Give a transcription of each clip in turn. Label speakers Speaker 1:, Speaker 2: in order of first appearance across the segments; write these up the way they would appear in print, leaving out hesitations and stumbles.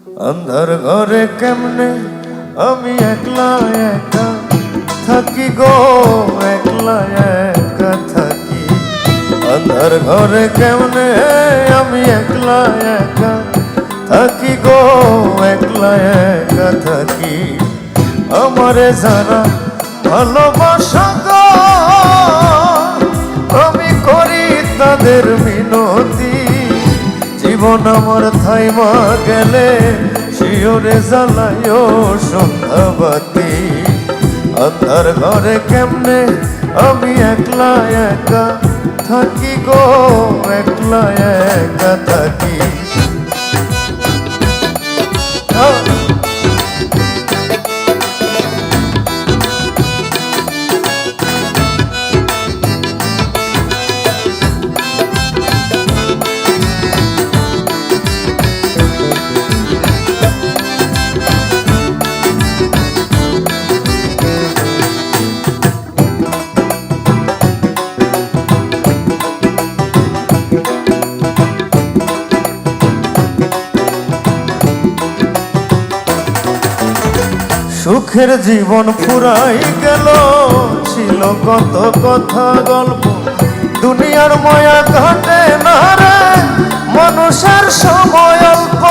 Speaker 1: अंधार घरे केमने आमी एकला एका थाकी गो एकला एका थाकी। अंधार घरे केमने आमी एकला एका थाकी गो एकला एका थाकी। आमारे जारा भालोबाशा गो आमी करी तादेर मिनती। জীবন আমার থাইমা গেলে শিওরে জ্বালায়ও সন্ধ্যাবাতি। আন্ধার ঘরে কেমনে আমি একলা একা থাকি গো একলা একা থাকি। সুখের জীবন ফুরাই গেল ছিল কত কথা গল্প। দুনিয়ার মায়া ঘটে না রে মানুষের সময় অল্প।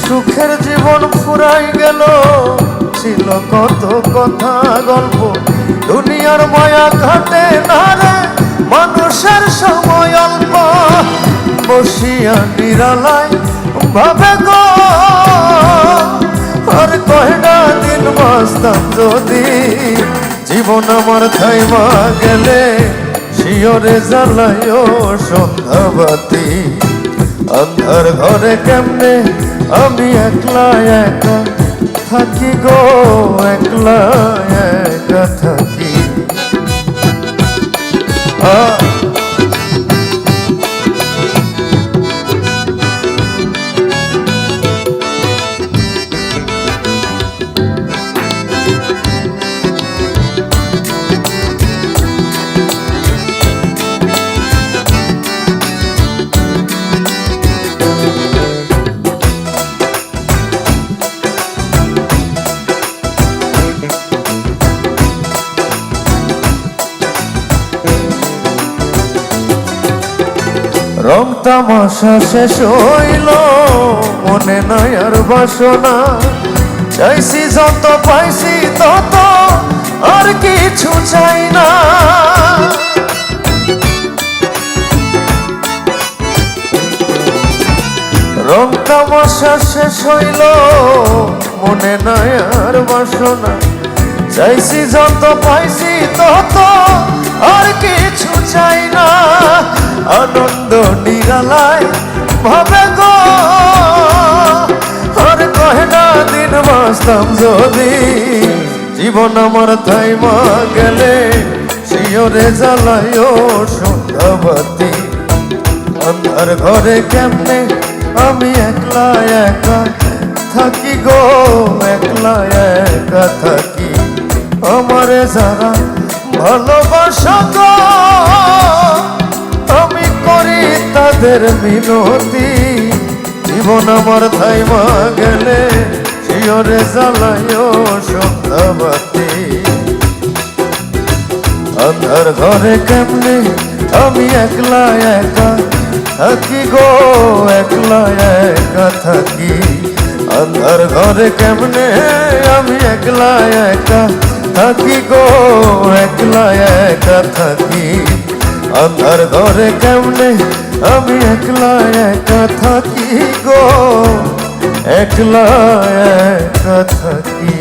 Speaker 1: সুখের জীবন ফুরাই গেল ছিল কত কথা গল্প। দুনিয়ার মায়া ঘটে না রে মানুষের সময় অল্প। বসিয়া নিরালায় ভাবে গো আর কয়টা দিন বাঁচতাম যদি। জীবন আমার থাইমা গেলে শিওরে জ্বালায়ও সন্ধ্যাবাতি। আন্ধার ঘরে কেমনে আমি একলা একা থাকি গো একলা একা থাকি। রং তামাশা শেষ হইল মনে নাই আর বাসনা। চাইছি যত পাইছি তত আর কিছু চাই না। রং তামাশা শেষ হইল মনে নাই আর বাসনা। চাইছি যত পাইছি তত আর কিছু চাই না। আনন্দ নিরালায় ভাবে গো আর কয়টা দিন বাঁচতাম যদি। জীবন আমার থাইমা গেলে শিওরে জ্বালায়ও সন্ধ্যাবাতি। আন্ধার ঘরে কেমনে আমি একলা একা থাকি গো একলা একা থাকি। আমারে যারা ভালোবাসা গো আমি করি তাদের মিনতি। জীবন আমার থাইমা গেলে শিওরে জ্বালায়ও সন্ধ্যাবাতি। আন্ধার ঘরে কেমনে আমি একলা একা থাকি গো একলা একা থাকি। আন্ধার ঘরে কেমনে আমি একলা একা থাকি গো একলা একা থাকি। আন্ধার ঘরে কেমনে আমি একলা একা থাকি গো একলা একা থাকি।